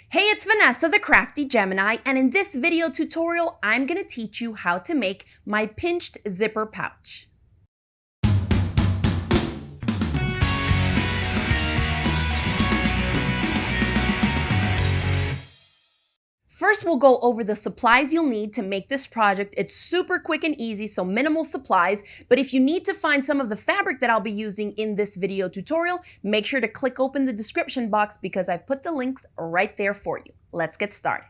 Hey, it's Vanessa, the Crafty Gemini, and in this video tutorial, I'm going to teach you how to make my pinched zipper pouch. First, we'll go over the supplies you'll need to make this project. It's super quick and easy, so minimal supplies. But if you need to find some of the fabric that I'll be using in this video tutorial, make sure to click open the description box because I've put the links right there for you. Let's get started.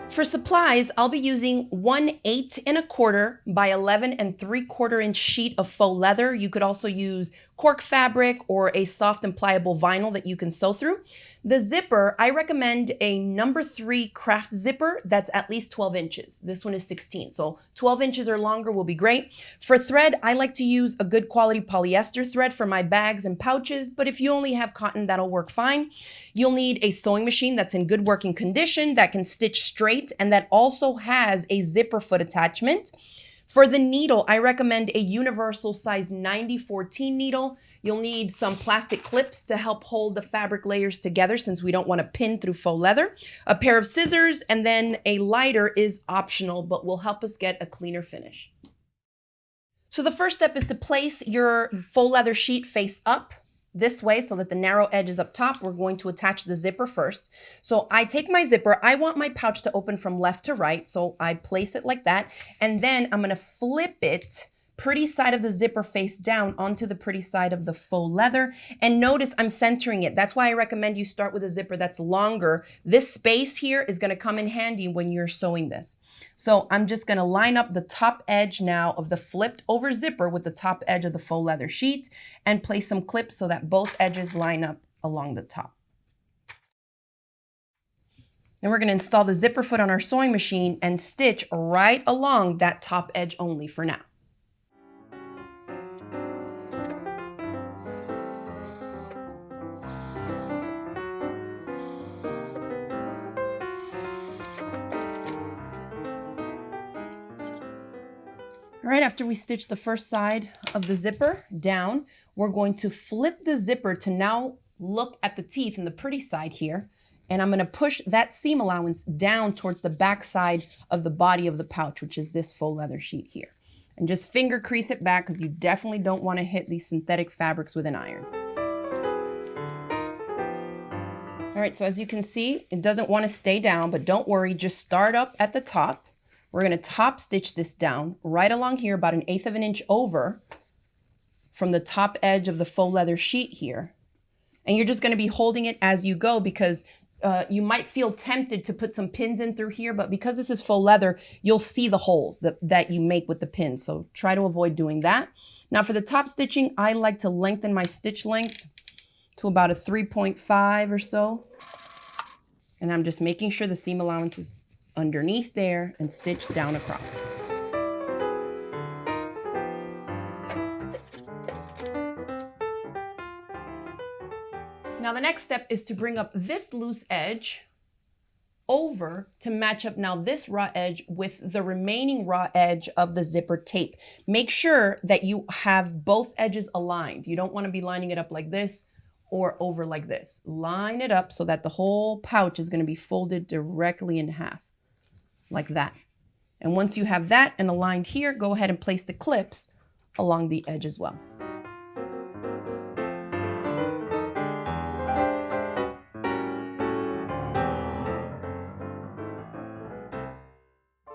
For supplies, I'll be using 1 8 1/4 by 11 3/4 inch sheet of faux leather. You could also use cork fabric or a soft and pliable vinyl that you can sew through. The zipper, I recommend a number 3 craft zipper that's at least 12 inches. This one is 16, so 12 inches or longer will be great. For thread, I like to use a good quality polyester thread for my bags and pouches, but if you only have cotton, that'll work fine. You'll need a sewing machine that's in good working condition, that can stitch straight, and that also has a zipper foot attachment. For the needle, I recommend a universal size 90-14 needle. You'll need some plastic clips to help hold the fabric layers together since we don't want to pin through faux leather, a pair of scissors, and then a lighter is optional but will help us get a cleaner finish. So the first step is to place your faux leather sheet face up this way so that the narrow edge is up top. We're going to attach the zipper first. So I take my zipper, I want my pouch to open from left to right, so I place it like that, and then I'm gonna flip it pretty side of the zipper face down onto the pretty side of the faux leather. And notice I'm centering it. That's why I recommend you start with a zipper that's longer. This space here is gonna come in handy when you're sewing this. So I'm just gonna line up the top edge now of the flipped over zipper with the top edge of the faux leather sheet and place some clips so that both edges line up along the top. Then we're gonna install the zipper foot on our sewing machine and stitch right along that top edge only for now. All right, after we stitch the first side of the zipper down, we're going to flip the zipper to now look at the teeth in the pretty side here. And I'm gonna push that seam allowance down towards the back side of the body of the pouch, which is this faux leather sheet here. And just finger crease it back because you definitely don't wanna hit these synthetic fabrics with an iron. All right, so as you can see, it doesn't wanna stay down, but don't worry, just start up at the top. We're gonna top stitch this down right along here, about 1/8 of an inch over from the top edge of the faux leather sheet here. And you're just gonna be holding it as you go because you might feel tempted to put some pins in through here, but because this is faux leather, you'll see the holes that you make with the pins. So try to avoid doing that. Now for the top stitching, I like to lengthen my stitch length to about a 3.5 or so. And I'm just making sure the seam allowance is underneath there and stitch down across. Now the next step is to bring up this loose edge over to match up now this raw edge with the remaining raw edge of the zipper tape. Make sure that you have both edges aligned. You don't want to be lining it up like this or over like this. Line it up so that the whole pouch is going to be folded directly in half. Like that. And once you have that and aligned here, go ahead and place the clips along the edge as well.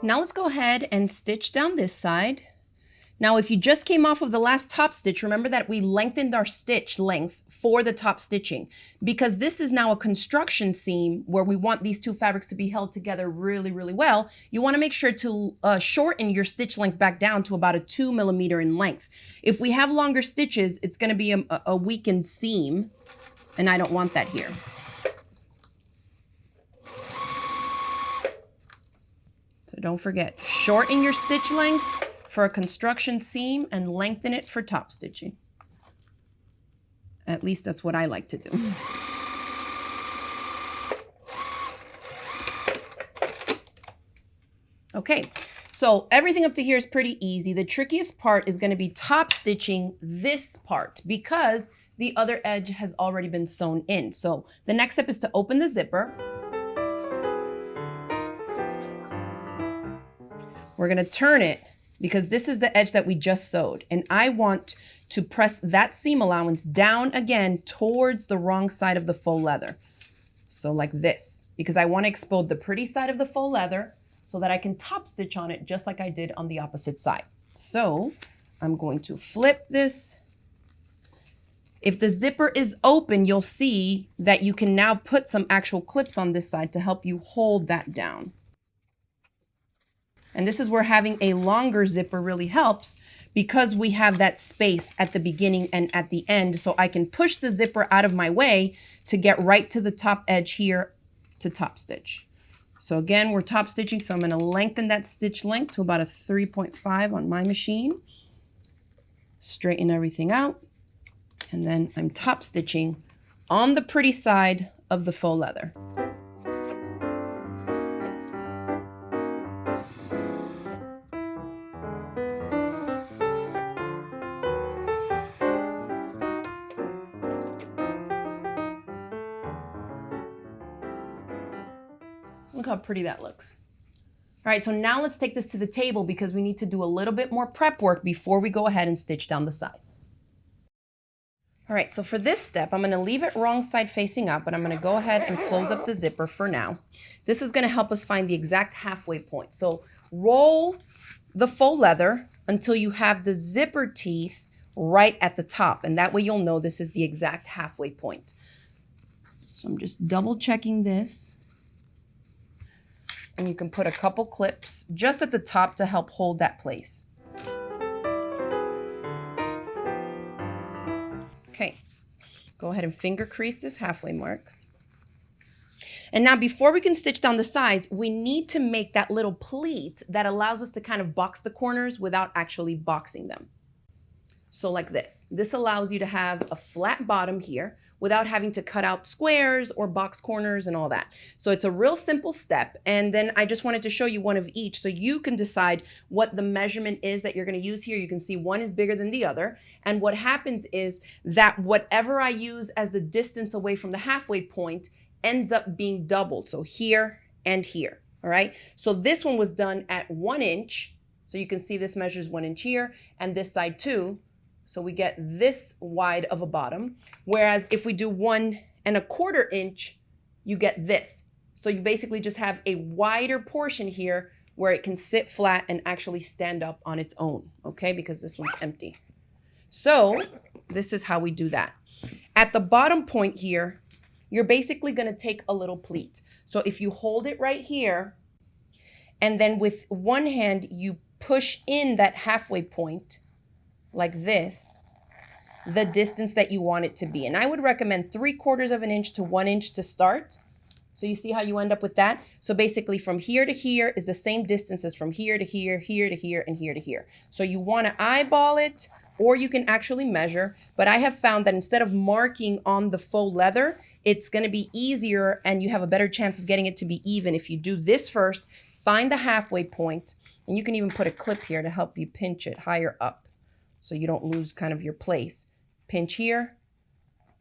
Now let's go ahead and stitch down this side. Now, if you just came off of the last top stitch, remember that we lengthened our stitch length for the top stitching because this is now a construction seam where we want these two fabrics to be held together really, really well. You want to make sure to shorten your stitch length back down to about a 2 millimeter in length. If we have longer stitches, it's going to be a weakened seam, and I don't want that here. So don't forget, shorten your stitch length for a construction seam and lengthen it for top stitching. At least that's what I like to do. Okay, so everything up to here is pretty easy. The trickiest part is going to be top stitching this part because the other edge has already been sewn in. So the next step is to open the zipper. We're going to turn it because this is the edge that we just sewed. And I want to press that seam allowance down again towards the wrong side of the faux leather. So like this, because I want to expose the pretty side of the faux leather so that I can top stitch on it just like I did on the opposite side. So I'm going to flip this. If the zipper is open, you'll see that you can now put some actual clips on this side to help you hold that down. And this is where having a longer zipper really helps because we have that space at the beginning and at the end. So I can push the zipper out of my way to get right to the top edge here to top stitch. So again, we're top stitching, so I'm going to lengthen that stitch length to about a 3.5 on my machine. Straighten everything out. And then I'm top stitching on the pretty side of the faux leather. Look how pretty that looks. All right, so now let's take this to the table because we need to do a little bit more prep work before we go ahead and stitch down the sides. All right, so for this step, I'm gonna leave it wrong side facing up, but I'm gonna go ahead and close up the zipper for now. This is gonna help us find the exact halfway point. So roll the faux leather until you have the zipper teeth right at the top, and that way you'll know this is the exact halfway point. So I'm just double checking this. And you can put a couple clips just at the top to help hold that place. Okay, go ahead and finger crease this halfway mark. And now before we can stitch down the sides, we need to make that little pleat that allows us to kind of box the corners without actually boxing them. So like this. This allows you to have a flat bottom here without having to cut out squares or box corners and all that. So it's a real simple step. And then I just wanted to show you one of each so you can decide what the measurement is that you're going to use here. You can see one is bigger than the other. And what happens is that whatever I use as the distance away from the halfway point ends up being doubled. So here and here. All right. So this one was done at 1 inch. So you can see this measures 1 inch here and this side too. So we get this wide of a bottom, whereas if we do 1 1/4 inch, you get this. So you basically just have a wider portion here where it can sit flat and actually stand up on its own, okay? Because this one's empty. So this is how we do that. At the bottom point here, you're basically gonna take a little pleat. So if you hold it right here, and then with one hand, you push in that halfway point, like this, the distance that you want it to be. And I would recommend 3/4 of an inch to 1 inch to start. So you see how you end up with that? So basically from here to here is the same distance as from here to here, here to here, and here to here. So you want to eyeball it, or you can actually measure. But I have found that instead of marking on the faux leather, it's going to be easier and you have a better chance of getting it to be even if you do this first, find the halfway point, and you can even put a clip here to help you pinch it higher up, so you don't lose kind of your place. Pinch here,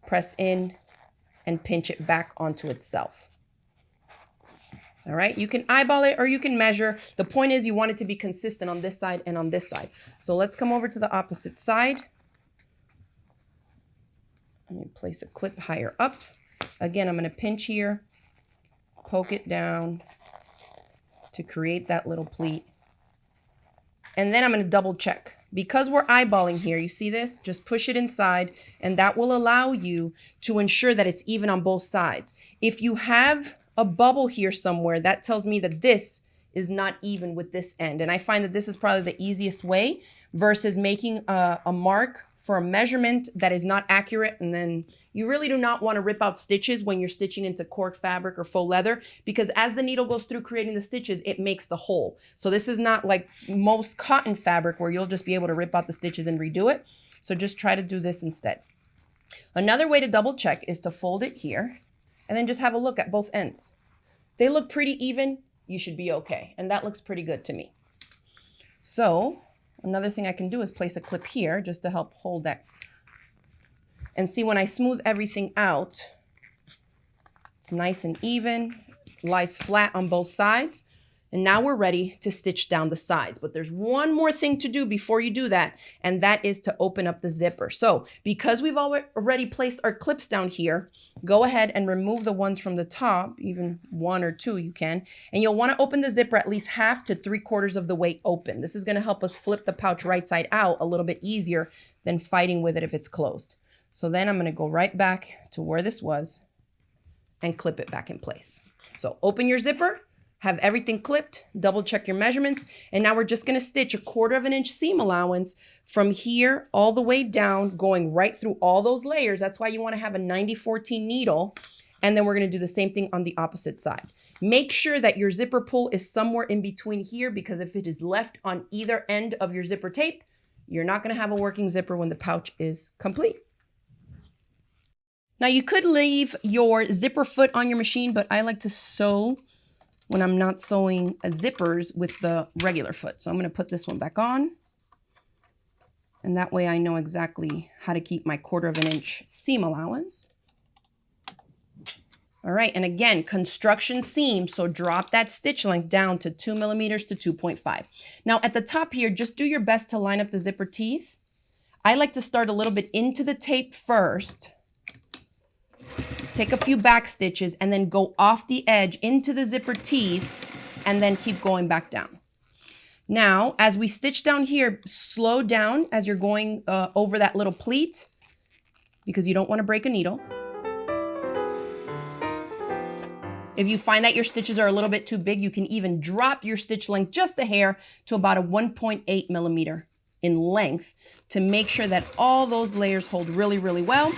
press in, and pinch it back onto itself. All right, you can eyeball it or you can measure. The point is you want it to be consistent on this side and on this side. So let's come over to the opposite side. I'm gonna place a clip higher up. Again, I'm gonna pinch here, poke it down to create that little pleat. And then I'm going to double check. Because we're eyeballing here, you see this? Just push it inside, and that will allow you to ensure that it's even on both sides. If you have a bubble here somewhere, that tells me that this is not even with this end. And I find that this is probably the easiest way versus making a mark for a measurement that is not accurate. And then you really do not want to rip out stitches when you're stitching into cork fabric or faux leather, because as the needle goes through creating the stitches, it makes the hole. So this is not like most cotton fabric where you'll just be able to rip out the stitches and redo it. So just try to do this instead. Another way to double check is to fold it here and then just have a look at both ends. They look pretty even, you should be okay. And that looks pretty good to me. So another thing I can do is place a clip here just to help hold that. And see, when I smooth everything out, it's nice and even, lies flat on both sides. And now we're ready to stitch down the sides. But there's one more thing to do before you do that, and that is to open up the zipper. So because we've already placed our clips down here, go ahead and remove the ones from the top, even one or two you can, and you'll want to open the zipper at least 1/2 to 3/4 of the way open. This is going to help us flip the pouch right side out a little bit easier than fighting with it if it's closed. So then I'm going to go right back to where this was and clip it back in place. So open your zipper, have everything clipped, double check your measurements, and now we're just gonna stitch 1/4 inch seam allowance from here all the way down, going right through all those layers. That's why you wanna have a 90-14 needle, and then we're gonna do the same thing on the opposite side. Make sure that your zipper pull is somewhere in between here, because if it is left on either end of your zipper tape, you're not gonna have a working zipper when the pouch is complete. Now you could leave your zipper foot on your machine, but I like to sew when I'm not sewing zippers with the regular foot. So I'm gonna put this one back on. And that way I know exactly how to keep my 1/4 inch seam allowance. All right, and again, construction seam, so drop that stitch length down to 2 millimeters to 2.5. Now at the top here, just do your best to line up the zipper teeth. I like to start a little bit into the tape first, take a few back stitches, and then go off the edge into the zipper teeth, and then keep going back down. Now, as we stitch down here, slow down as you're going over that little pleat, because you don't want to break a needle. If you find that your stitches are a little bit too big, you can even drop your stitch length just a hair to about a 1.8 millimeter in length to make sure that all those layers hold really, really well.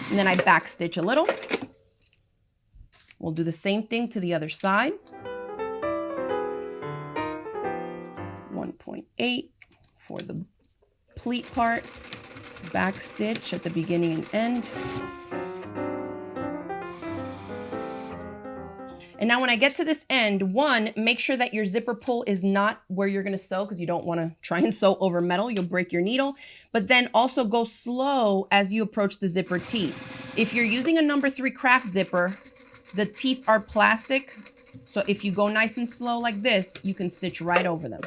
And then I back stitch a little. We'll do the same thing to the other side. 1.8 for the pleat part, back stitch at the beginning and end. And now when I get to this end, one, make sure that your zipper pull is not where you're gonna sew, because you don't wanna try and sew over metal, you'll break your needle. But then also go slow as you approach the zipper teeth. If you're using a number 3 craft zipper, the teeth are plastic. So if you go nice and slow like this, you can stitch right over them.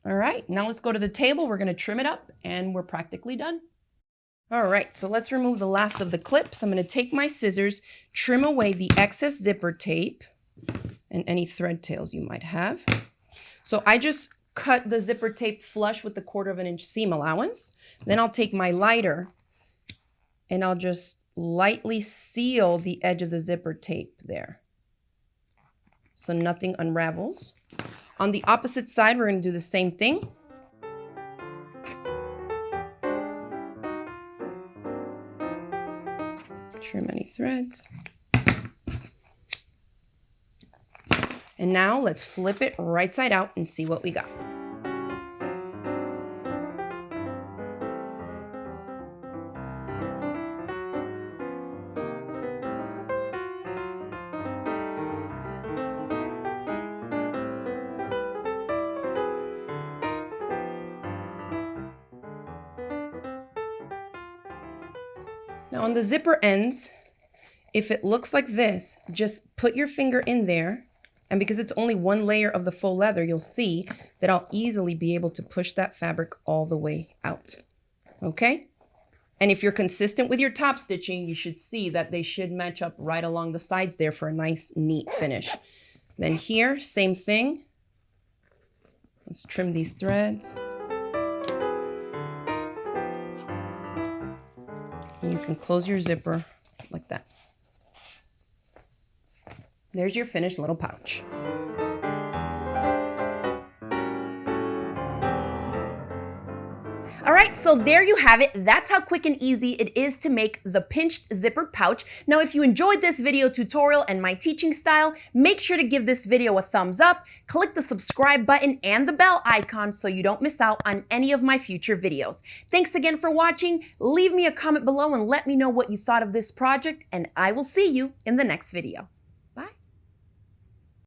All right, now let's go to the table. We're gonna trim it up and we're practically done. All right, so let's remove the last of the clips. I'm gonna take my scissors, trim away the excess zipper tape and any thread tails you might have. So I just cut the zipper tape flush with the 1/4 inch seam allowance. Then I'll take my lighter and I'll just lightly seal the edge of the zipper tape there, so nothing unravels. On the opposite side, we're gonna do the same thing. Trim any threads. And now let's flip it right side out and see what we got. Now on the zipper ends, if it looks like this, just put your finger in there, and because it's only one layer of the faux leather, you'll see that I'll easily be able to push that fabric all the way out, okay? And if you're consistent with your top stitching, you should see that they should match up right along the sides there for a nice, neat finish. Then here, same thing. Let's trim these threads. And you can close your zipper like that. There's your finished little pouch. All right, right, so there you have it. That's how quick and easy it is to make the pinched zippered pouch. Now, if you enjoyed this video tutorial and my teaching style, make sure to give this video a thumbs up, click the subscribe button and the bell icon so you don't miss out on any of my future videos. Thanks again for watching. Leave me a comment below and let me know what you thought of this project, and I will see you in the next video.